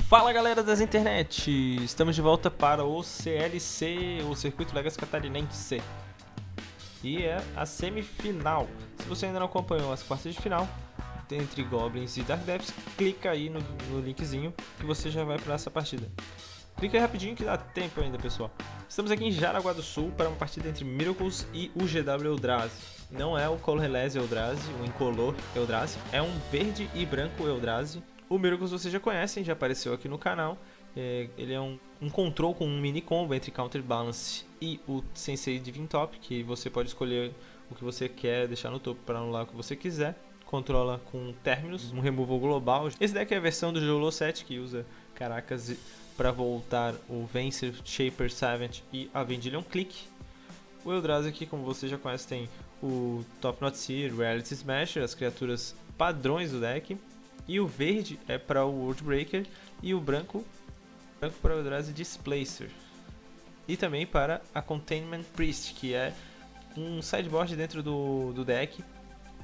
Fala galera das internet, estamos de volta para o CLC, o Circuito Legacy Catarinense, e é a semifinal. Se você ainda não acompanhou as quartas de final entre Goblins e Dark Depths, clica aí no linkzinho que você já vai para essa partida. Clica aí rapidinho que dá tempo ainda, pessoal. Estamos aqui em Jaraguá do Sul para uma partida entre Miracles e o GW Eldrazi. Não é o Colorless Eldrazi, o Incolor Eldrazi, é um verde e branco Eldrazi. O Miracles vocês já conhecem, já apareceu aqui no canal. Ele é um control com um mini combo entre Counterbalance e o Sensei Divine Top, que você pode escolher o que você quer deixar no topo para anular o que você quiser. Controla com Terminus, um removal global. Esse deck é a versão do Jolo 7, que usa Caracas para voltar o Vencer, Shaper, Savage e a Vendilion Click. O Eldrazi aqui, como você já conhece, tem o Top Knot Seer, Reality Smasher, as criaturas padrões do deck. E o verde é para o Worldbreaker e o branco para o Eldrazi Displacer. E também para a Containment Priest, que é um sideboard dentro do deck,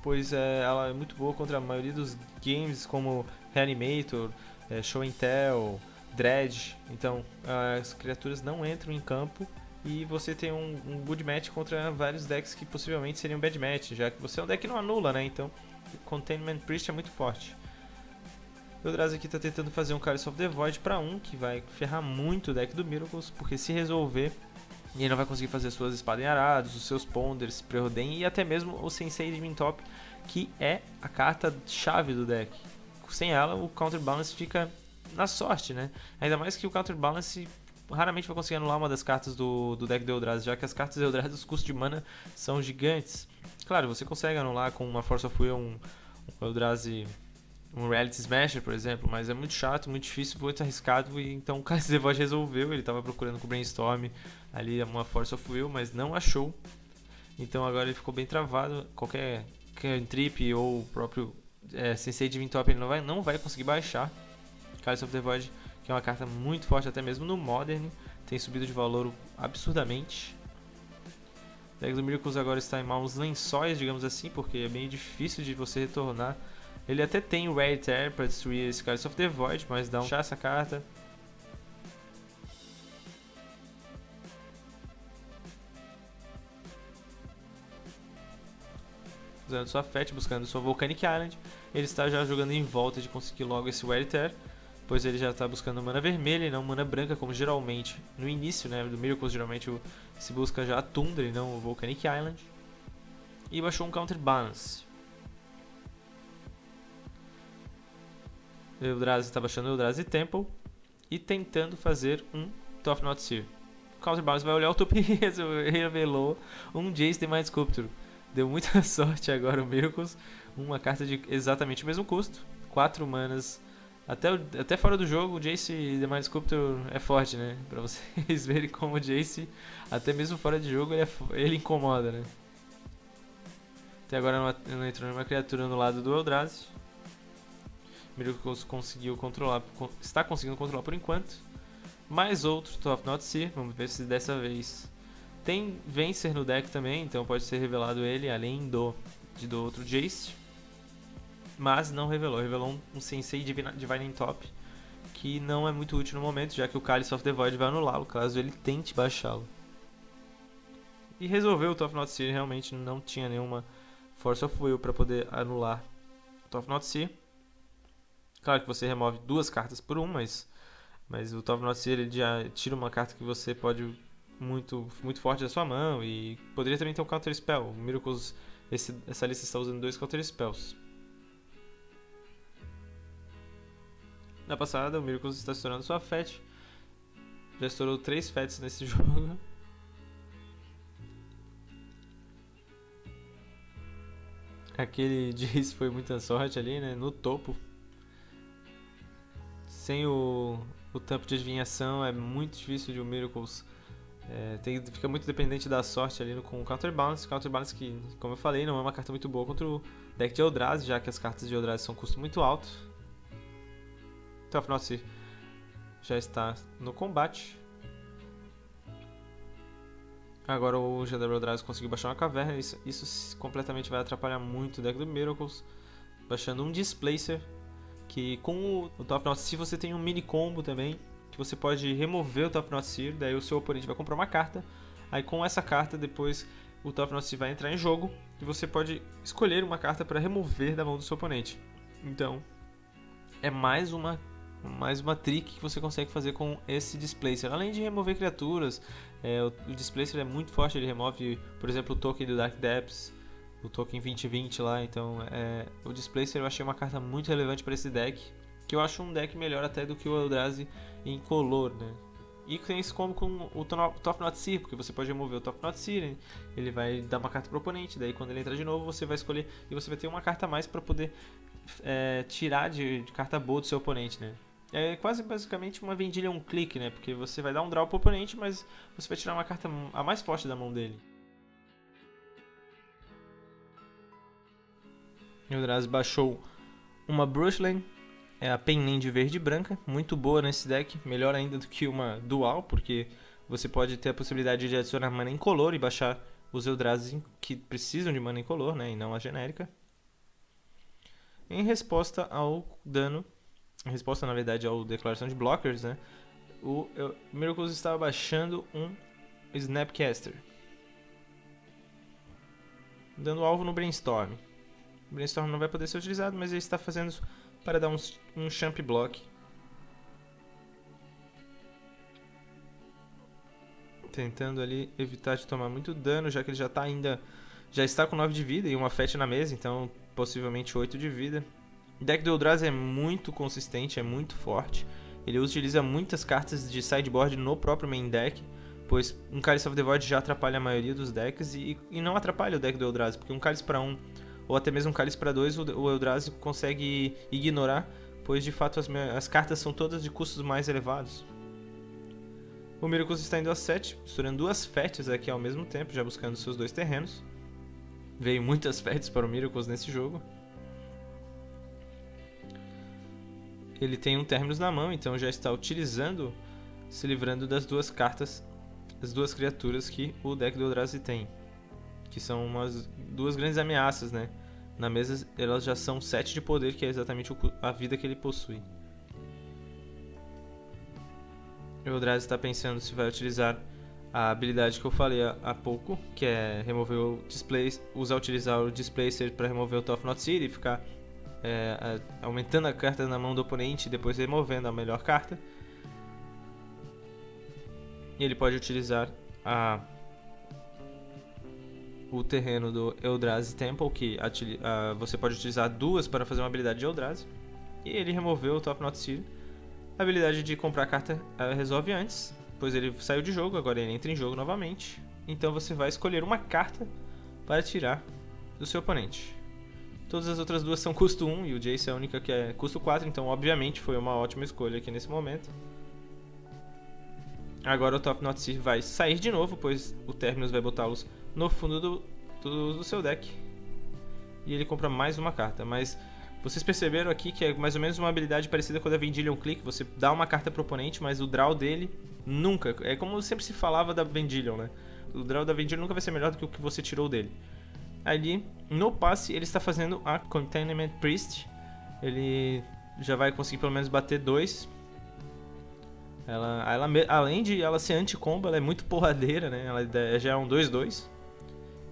pois ela é muito boa contra a maioria dos games como Reanimator, Show and Tell, Dredge. Então as criaturas não entram em campo e você tem um good match contra vários decks que possivelmente seriam bad match, já que você é um deck que não anula, né? Então Containment Priest é muito forte. O Eldrazi aqui está tentando fazer um Chalice of the Void para que vai ferrar muito o deck do Miracles, porque se resolver, ele não vai conseguir fazer suas espadas em arados, os seus Ponders, Preordain e até mesmo o Sensei Divine Top, que é a carta chave do deck. Sem ela, o Counterbalance fica na sorte, né? Ainda mais que o Counterbalance raramente vai conseguir anular uma das cartas do deck do Eldrazi, já que as cartas do Eldrazi, os custos de mana são gigantes. Claro, você consegue anular com uma Force of Will um Eldrazi, um Reality Smasher, por exemplo, mas é muito chato, muito difícil, muito arriscado, e então o Chalice of the Void resolveu. Ele estava procurando com o Brainstorm ali uma Force of Will, mas não achou, então agora ele ficou bem travado. Qualquer cantrip ou o próprio Sensei Divine Top ele não vai conseguir baixar. Chalice of the Void, que é uma carta muito forte, até mesmo no Modern, tem subido de valor absurdamente. O deck do Miracles agora está em maus lençóis, digamos assim, porque é bem difícil de você retornar. Ele até tem o Rare Tear para destruir esse Chalice of the Void, mas dá um chá essa carta. Usando sua Fetch, buscando sua Volcanic Island. Ele está já jogando em volta de conseguir logo esse Rare Tear, pois ele já está buscando mana vermelha e não mana branca, como geralmente no início, né, do Miracles geralmente se busca já a Tundra e não o Volcanic Island. E baixou um Counterbalance. O Eldrazi está baixando o Eldrazi Temple e tentando fazer um Top Knot Seer. O Counterbalance vai olhar o topo e revelou um Jace the Mind Sculptor. Deu muita sorte agora o Miracles. Uma carta de exatamente o mesmo custo. 4 manas. Até fora do jogo, o Jace the Mind Sculptor é forte, né? Pra vocês verem como o Jace, até mesmo fora de jogo, ele incomoda, né? Até agora não entrou nenhuma criatura no lado do Eldrazi. Miracles está conseguindo controlar por enquanto. Mais outro Top Knot Seer, vamos ver se dessa vez tem Vencer no deck também, então pode ser revelado ele, além do outro Jace. Mas não revelou um Sensei Divine Top, que não é muito útil no momento, já que o Chalice of the Void vai anulá-lo caso ele tente baixá-lo. E resolveu o Top Knot Seer, realmente não tinha nenhuma Force of Will para poder anular o Top Knot Seer. Claro que você remove 2 cartas por mas o Top Knot Seer ele já tira uma carta que você pode muito forte da sua mão, e poderia também ter um Counter Spell. O Miracles, essa lista está usando 2 Counter Spells. Na passada, o Miracles está estourando sua Fetch. Já estourou 3 Fetches nesse jogo. Aquele Jace foi muita sorte ali, né? No topo. Sem o tampo de adivinhação é muito difícil de o Miracles. Fica muito dependente da sorte ali com o Counterbalance. Counterbalance que, como eu falei, não é uma carta muito boa contra o deck de Eldrazi, já que as cartas de Eldrazi são custo muito alto. Top Knot Seer já está no combate. Agora o GW Eldrazi conseguiu baixar uma caverna, isso completamente vai atrapalhar muito o deck do Miracles. Baixando um Displacer, que com o Top Knot Seer você tem um mini combo também, que você pode remover o Top Knot Seer, daí o seu oponente vai comprar uma carta, aí com essa carta depois o Top Knot Seer vai entrar em jogo e você pode escolher uma carta para remover da mão do seu oponente. Então é mais uma trick que você consegue fazer com esse Displacer. Além de remover criaturas, o Displacer é muito forte, ele remove, por exemplo, o token do Dark Depths, o token 2020 lá, então o Displacer eu achei uma carta muito relevante para esse deck, que eu acho um deck melhor até do que o Eldrazi em color, né? E tem esse combo com o Top Knot Seer, porque você pode remover o Top Knot Seer, ele vai dar uma carta pro oponente, daí quando ele entrar de novo você vai escolher e você vai ter uma carta a mais para poder tirar de carta boa do seu oponente, né? É quase basicamente uma vendilha um clique, né? Porque você vai dar um draw pro oponente, mas você vai tirar uma carta a mais forte da mão dele. O Eldrazi baixou uma Brushland, a Penland verde e branca, muito boa nesse deck, melhor ainda do que uma dual, porque você pode ter a possibilidade de adicionar mana incolor e baixar os Eldrazi que precisam de mana incolor, né, e não a genérica. Em resposta ao dano, em resposta na verdade ao declaração de blockers, né, o Miracles estava baixando um Snapcaster, dando alvo no Brainstorm. O Brainstorm não vai poder ser utilizado, mas ele está fazendo isso para dar um champ block. Tentando ali evitar de tomar muito dano, já que ele já está com 9 de vida e uma fetch na mesa, então possivelmente 8 de vida. O deck do Eldrazi é muito consistente, é muito forte. Ele utiliza muitas cartas de sideboard no próprio main deck, pois um Chalice of the Void já atrapalha a maioria dos decks e não atrapalha o deck do Eldrazi, porque um Chalice para 1 ou até mesmo um Cálice para 2 o Eldrazi consegue ignorar, pois de fato as cartas são todas de custos mais elevados. O Miracles está indo a 7, misturando duas fetches aqui ao mesmo tempo, já buscando seus 2 terrenos. Veio muitas fetches para o Miracles nesse jogo. Ele tem um Terminus na mão, então já está utilizando, se livrando das duas cartas, das duas criaturas que o deck do Eldrazi tem, que são duas grandes ameaças, né? Na mesa elas já são 7 de poder, que é exatamente a vida que ele possui. O Eldrazi está pensando se vai utilizar a habilidade que eu falei há pouco, que é remover o utilizar o Displacer para remover o Top Knot Seer e ficar aumentando a carta na mão do oponente e depois removendo a melhor carta. E ele pode utilizar o terreno do Eldrazi Temple, que você pode utilizar duas para fazer uma habilidade de Eldrazi. E ele removeu o Top Knot Seer. A habilidade de comprar a carta resolve antes, pois ele saiu de jogo, agora ele entra em jogo novamente. Então você vai escolher uma carta para tirar do seu oponente. Todas as outras duas são custo 1 e o Jace é a única que é custo 4, então obviamente foi uma ótima escolha aqui nesse momento. Agora o Top Knot Seer vai sair de novo, pois o Terminus vai botá-los no fundo do seu deck. E ele compra mais uma carta, mas vocês perceberam aqui que é mais ou menos uma habilidade parecida com a da Vendilion Click. Você dá uma carta pro oponente, mas o draw dele nunca... É como sempre se falava da Vendilion, né? O draw da Vendilion nunca vai ser melhor do que o que você tirou dele. Ali, no passe, ele está fazendo a Containment Priest. Ele já vai conseguir pelo menos bater 2. Além de ela ser anti-combo, ela é muito porradeira, né? Ela já é um 2/2.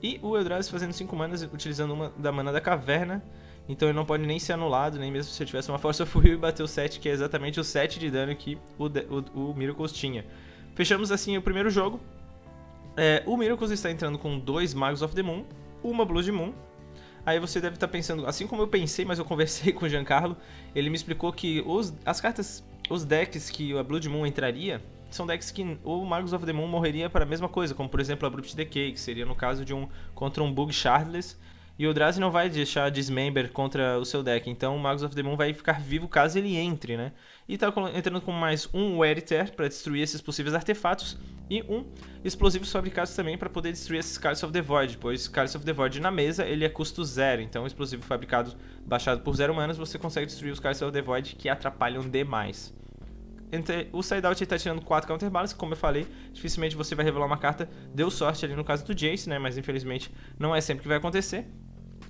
E o Eldrazi fazendo 5 manas, utilizando uma da mana da caverna. Então ele não pode nem ser anulado, nem mesmo se ele tivesse uma Force of Will e bater o 7, que é exatamente o 7 de dano que o Miracles tinha. Fechamos assim o primeiro jogo. O Miracles está entrando com 2 Magus of the Moon, uma Blood Moon. Aí você deve estar pensando, assim como eu pensei, mas eu conversei com o Giancarlo, ele me explicou que os decks que a Blood Moon entraria são decks que o Magus of the Moon morreria para a mesma coisa, como por exemplo a Abrupt Decay, que seria no caso contra um Bug Shardless, e o Eldrazi não vai deixar Dismember contra o seu deck, então o Magus of the Moon vai ficar vivo caso ele entre, né? E tá entrando com mais um Wear Ether para destruir esses possíveis artefatos, e um explosivos fabricados também para poder destruir esses Cálice of the Void, pois Cálice of the Void na mesa ele é custo 0, então explosivo fabricado baixado por 0 manas você consegue destruir os Cálice of the Void que atrapalham demais. o Side-Out tá tirando 4 Counterbalance, como eu falei, dificilmente você vai revelar uma carta. Deu sorte ali no caso do Jace, né? Mas infelizmente não é sempre que vai acontecer.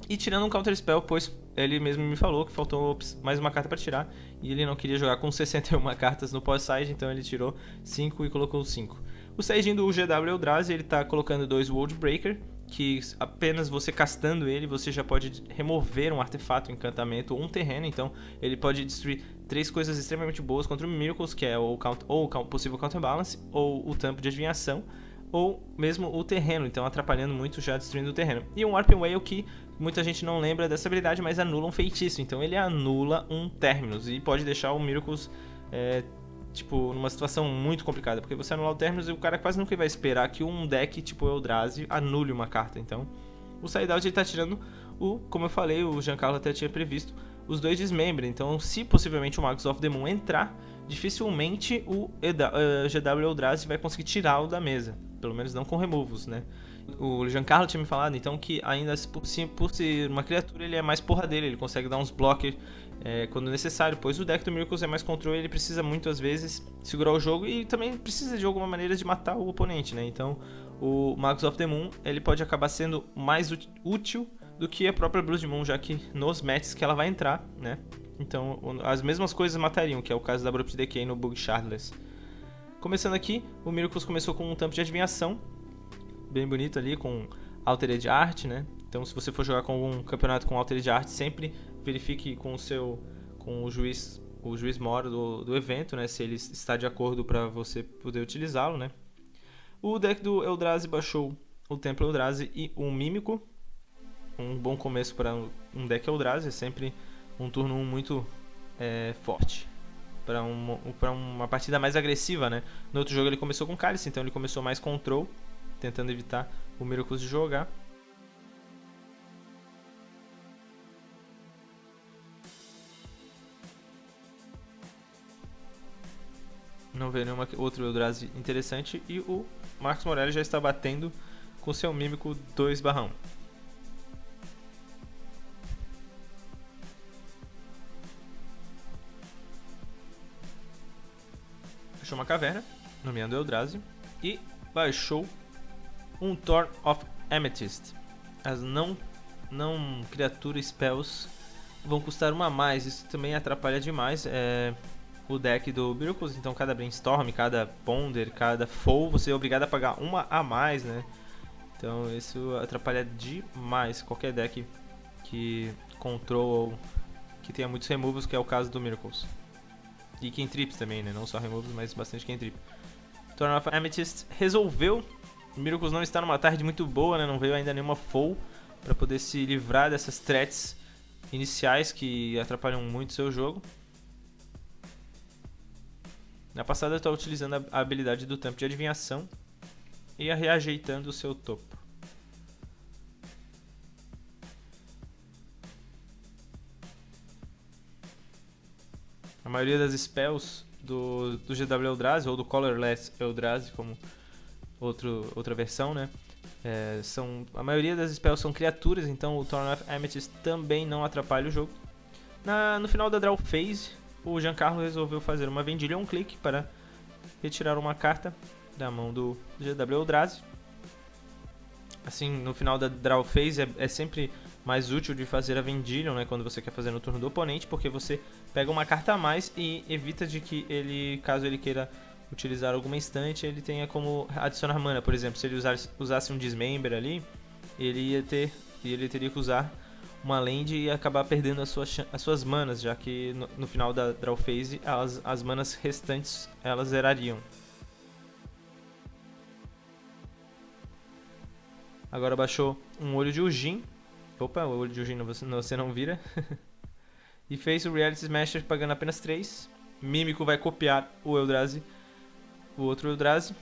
E tirando um Counter Spell, pois ele mesmo me falou que faltou mais uma carta para tirar. E ele não queria jogar com 61 cartas no pós-side, então ele tirou 5 e colocou 5. O siding do GW Eldrazi, ele tá colocando 2 World Breaker, que apenas você castando ele, você já pode remover um artefato, um encantamento ou um terreno. Então ele pode destruir 3 coisas extremamente boas contra o Miracles, que é o possível Counterbalance, ou o tampo de adivinhação, ou mesmo o terreno, então atrapalhando muito, já destruindo o terreno. E um Warping Wail que muita gente não lembra dessa habilidade, mas anula um feitiço, então ele anula um Terminus e pode deixar o Miracles tipo, numa situação muito complicada, porque você anular o Terminus e o cara quase nunca vai esperar que um deck tipo Eldrazi anule uma carta. Então o Side-Out ele tá tirando como eu falei, o Giancarlo até tinha previsto, os 2 Dismember. Então se possivelmente o Magus of the Moon entrar, dificilmente o GW Eldrazi vai conseguir tirá-lo da mesa. Pelo menos não com removos, né? O Giancarlo tinha me falado, então, que ainda por ser uma criatura, ele é mais porradeiro, ele consegue dar uns blockers quando necessário, pois o deck do Miracles é mais controle, ele precisa muitas vezes segurar o jogo e também precisa de alguma maneira de matar o oponente, né? Então, o Magus of the Moon, ele pode acabar sendo mais útil do que a própria Blood Moon, já que nos matches que ela vai entrar, né? Então, as mesmas coisas matariam, que é o caso da Abrupt Decay no Bug Shardless. Começando aqui, o Miracles começou com um tampo de adivinhação, bem bonito ali, com Altered Art, né? Então se você for jogar com algum campeonato com Altered Art, sempre verifique com o juiz moro do evento, né? Se ele está de acordo para você poder utilizá-lo, né? O deck do Eldrazi baixou o Templo Eldrazi e um Mímico. Um bom começo para um deck Eldrazi, é sempre um turno 1 muito forte. Para uma partida mais agressiva, né? No outro jogo ele começou com Cálice, então ele começou mais control, tentando evitar o Miracles de jogar. Não veio nenhum outro Eldrazi interessante e o Marcos Morelli já está batendo com seu Mímico 2/1. Baixou uma caverna, nomeando Eldrazi, e baixou um Thorn of Amethyst. As não criatura spells vão custar uma a mais, isso também atrapalha demais o deck do Miracles. Então cada Brainstorm, cada Ponder, cada Foe, você é obrigado a pagar uma a mais, né? Então isso atrapalha demais qualquer deck que control ou que tenha muitos removals, que é o caso do Miracles. E cantrips também, né? Não só removals, mas bastante cantrip. Thorn of Amethyst resolveu. O Miracles não está numa tarde muito boa, né? Não veio ainda nenhuma Foe para poder se livrar dessas threats iniciais que atrapalham muito o seu jogo. Na passada está utilizando a habilidade do tampo de adivinhação e reajeitando o seu topo. A maioria das spells do GW Eldrazi, ou do Colorless Eldrazi, como outra versão, né? A maioria das spells são criaturas, então o Thorn of Amethyst também não atrapalha o jogo. No final da Draw Phase, o Giancarlo resolveu fazer uma vendilha um clique para retirar uma carta da mão do GW Eldrazi. Assim, no final da Draw Phase é sempre mais útil de fazer a vendilha, né, quando você quer fazer no turno do oponente, porque você pega uma carta a mais e evita de que ele, caso ele queira utilizar alguma instante, ele tenha como adicionar mana. Por exemplo, se ele usasse um Dismember ali, ele teria que usar uma land e acabar perdendo as suas manas, já que no final da Draw Phase as manas restantes elas zerariam. Agora baixou um Olho de Ujin. Opa, o Olho de Ujin você não vira. E fez o Reality Smasher pagando apenas 3. Mímico vai copiar o Eldrazi, o outro Eldrazi.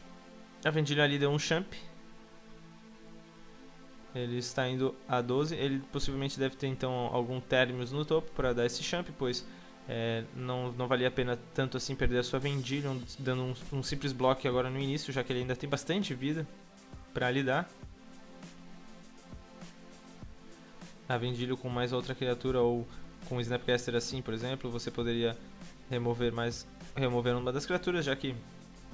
A vendilha ali deu um champ. Ele está indo a 12. Ele possivelmente deve ter então algum Terminus no topo para dar esse champ, pois não valia a pena tanto assim perder a sua vendilha, dando um simples bloco agora no início, já que ele ainda tem bastante vida para lidar. A vendilha com mais outra criatura ou com o Snapcaster assim, por exemplo, você poderia remover mais remover uma das criaturas, já que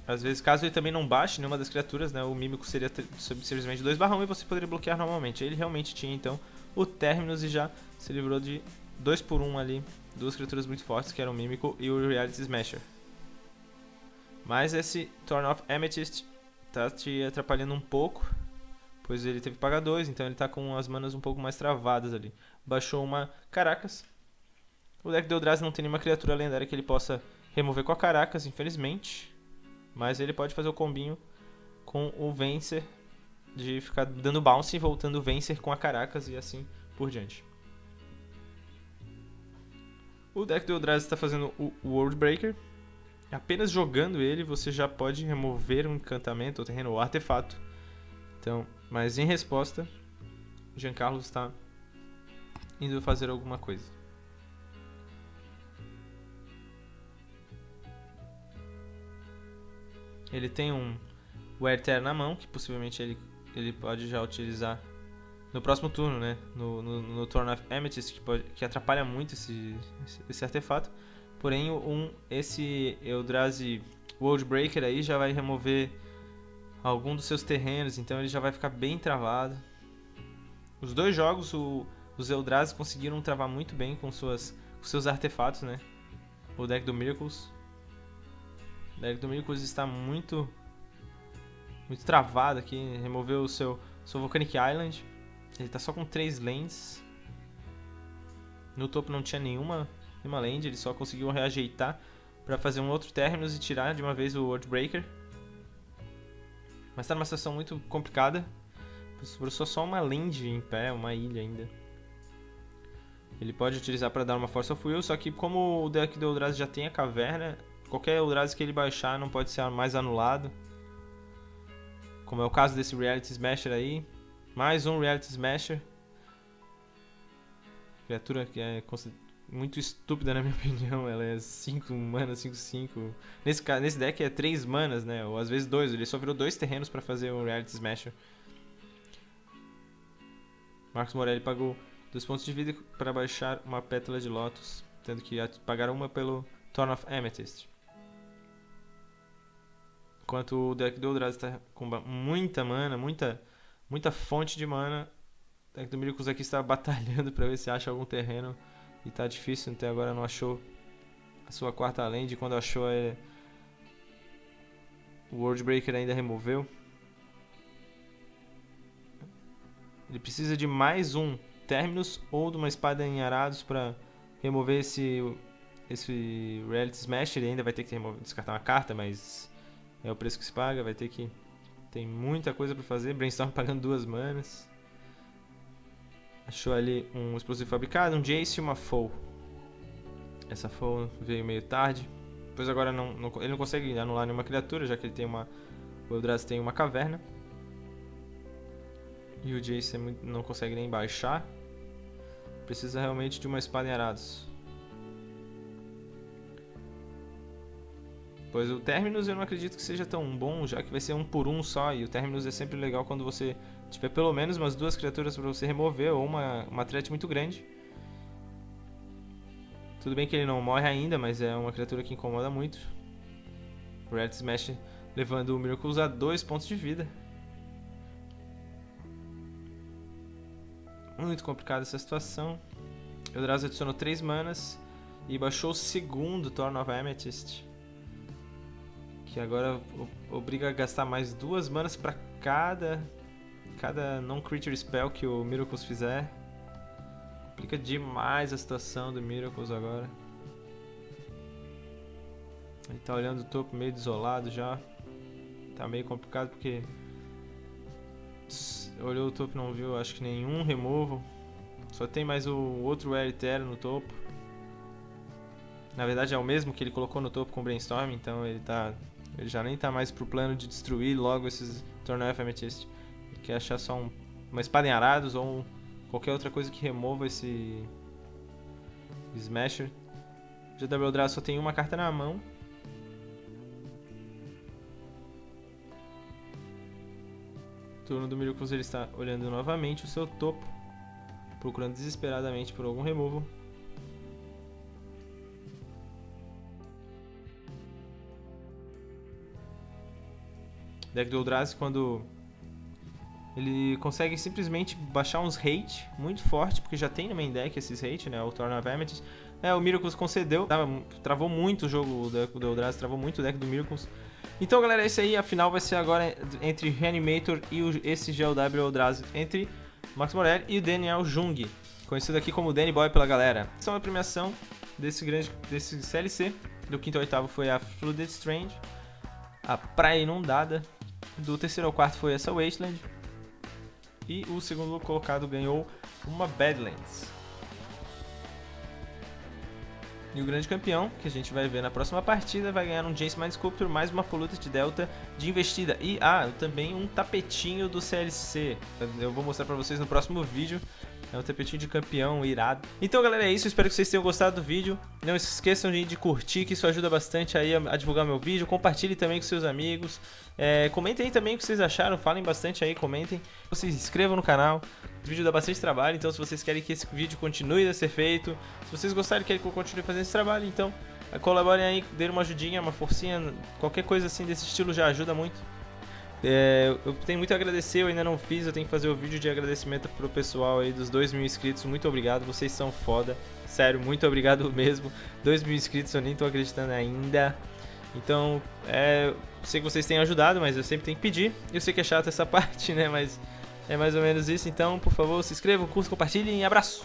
às vezes, caso ele também não baixe nenhuma das criaturas, né, o Mímico seria simplesmente 2/1 e você poderia bloquear normalmente. Ele realmente tinha então o Terminus e já se livrou de 2/1 ali, duas criaturas muito fortes, que eram o Mímico e o Reality Smasher. Mas esse Thorn of Amethyst tá te atrapalhando um pouco, pois ele teve que pagar 2, então ele tá com as manas um pouco mais travadas ali. Baixou uma Caracas. O deck do Eldrazi não tem nenhuma criatura lendária que ele possa remover com a Caracas, infelizmente. Mas ele pode fazer o combinho com o Vencer, de ficar dando bounce e voltando o Vencer com a Caracas e assim por diante. O deck do Eldrazi está fazendo o World Breaker. Apenas jogando ele, você já pode remover um encantamento, ou terreno, ou artefato. Então, mas em resposta, Giancarlo está indo fazer alguma coisa. Ele tem um Wear Tear na mão, que possivelmente ele pode já utilizar no próximo turno, né? No Thorn of Amethyst, que atrapalha muito esse artefato. Porém, esse Eldrazi World Breaker aí já vai remover algum dos seus terrenos, então ele já vai ficar bem travado. Os dois jogos, os Eldrazi conseguiram travar muito bem com seus artefatos, né? O deck do Miracles. O deck do Miracles está muito travado aqui. Removeu o seu Volcanic Island. Ele está só com 3 lands. No topo não tinha nenhuma land, ele só conseguiu reajeitar para fazer um outro Terminus e tirar de uma vez o World Breaker. Mas está numa situação muito complicada. Sobrou só uma land em pé, uma ilha ainda. Ele pode utilizar para dar uma Force of Will, só que como o deck do Eldrazi já tem a caverna, qualquer Eldrazi que ele baixar não pode ser mais anulado. Como é o caso desse Reality Smasher aí. Mais um Reality Smasher. Criatura que é muito estúpida na minha opinião. Ela é 5 mana, 5/5. Nesse deck é 3 manas, né? Ou às vezes 2. Ele só virou 2 terrenos para fazer o Reality Smasher. Marcos Morelli pagou 2 pontos de vida para baixar uma Pétala de Lotus, tendo que pagar uma pelo Thorn of Amethyst. Enquanto o deck do Eldrazi está com muita mana, muita fonte de mana, o deck do Miracles aqui está batalhando para ver se acha algum terreno. E tá difícil, até agora não achou a sua quarta land. Quando achou, o World Breaker ainda removeu. Ele precisa de mais um Terminus ou de uma espada em arados para remover esse Reality Smash. Ele ainda vai ter que descartar uma carta, mas é o preço que se paga. Vai ter que... Tem muita coisa para fazer. Brainstorm pagando 2 manas. Achou ali um explosivo fabricado, um Jace e uma Foe. Essa Foe veio meio tarde. Pois agora ele não consegue anular nenhuma criatura, já que ele tem o Eldrazi tem uma caverna. E o Jace não consegue nem baixar. Precisa realmente de uma espada em arados. Pois o Terminus eu não acredito que seja tão bom, já que vai ser 1/1 só. E o Terminus é sempre legal quando você tiver pelo menos umas 2 criaturas para você remover, ou uma threat muito grande. Tudo bem que ele não morre ainda, mas é uma criatura que incomoda muito. O Red Smash levando o Miracles a 2 pontos de vida. Muito complicada essa situação. Eldrazi adicionou 3 manas e baixou o segundo Thorn of Amethyst, que agora obriga a gastar mais 2 manas para cada non-creature spell que o Miracles fizer. Complica demais a situação do Miracles agora. Ele tá olhando o topo meio desolado já. Tá meio complicado porque olhou o topo e não viu, acho que nenhum removal. Só tem mais o outro Wear Tear no topo. Na verdade é o mesmo que ele colocou no topo com o Brainstorm, então ele já nem tá mais pro plano de destruir logo esses Thorn of Amethyst. Ele quer achar só uma espada em arados ou qualquer outra coisa que remova esse Smasher. O GW Eldrazi só tem uma carta na mão. Turno do Miracles, ele está olhando novamente o seu topo, procurando desesperadamente por algum removal. deck do Eldrazi, quando ele consegue simplesmente baixar uns hate muito forte, porque já tem no main deck esses hate, né? O Torn of Amethyst. O Miracles concedeu, travou muito o jogo do Eldrazi, travou muito o deck do Miracles. Então, galera, esse aí, a final vai ser agora entre Reanimator e esse GLW Eldrazi, entre Max Morelli e o Daniel Jung, conhecido aqui como Danny Boy pela galera. Essa é a premiação desse CLC. Do quinto ao oitavo foi a Flooded Strange, a Praia Inundada. Do terceiro ao quarto foi essa Wasteland. E o segundo colocado ganhou uma Badlands. E o grande campeão, que a gente vai ver na próxima partida, vai ganhar um Jace Mind Sculptor, mais uma Polluted Delta de investida. E também um tapetinho do CLC. Eu vou mostrar pra vocês no próximo vídeo. É um tapetinho de campeão irado. Então, galera, é isso. Espero que vocês tenham gostado do vídeo. Não se esqueçam de curtir, que isso ajuda bastante aí a divulgar meu vídeo. Compartilhe também com seus amigos. Comentem aí também o que vocês acharam. Falem bastante aí, comentem. Vocês se inscrevam no canal. O vídeo dá bastante trabalho, então se vocês querem que esse vídeo continue a ser feito, se vocês gostarem, querem que eu continue fazendo esse trabalho, então colaborem aí, dêem uma ajudinha, uma forcinha, qualquer coisa assim desse estilo já ajuda muito. Eu tenho muito a agradecer, eu ainda não fiz, eu tenho que fazer o vídeo de agradecimento pro pessoal aí dos 2.000 inscritos, muito obrigado, vocês são foda, sério, muito obrigado mesmo, 2.000 inscritos, eu nem tô acreditando ainda. Então, sei que vocês têm ajudado, mas eu sempre tenho que pedir, eu sei que é chato essa parte, né, mas é mais ou menos isso, então, por favor, se inscrevam, curtam, compartilhem e abraço!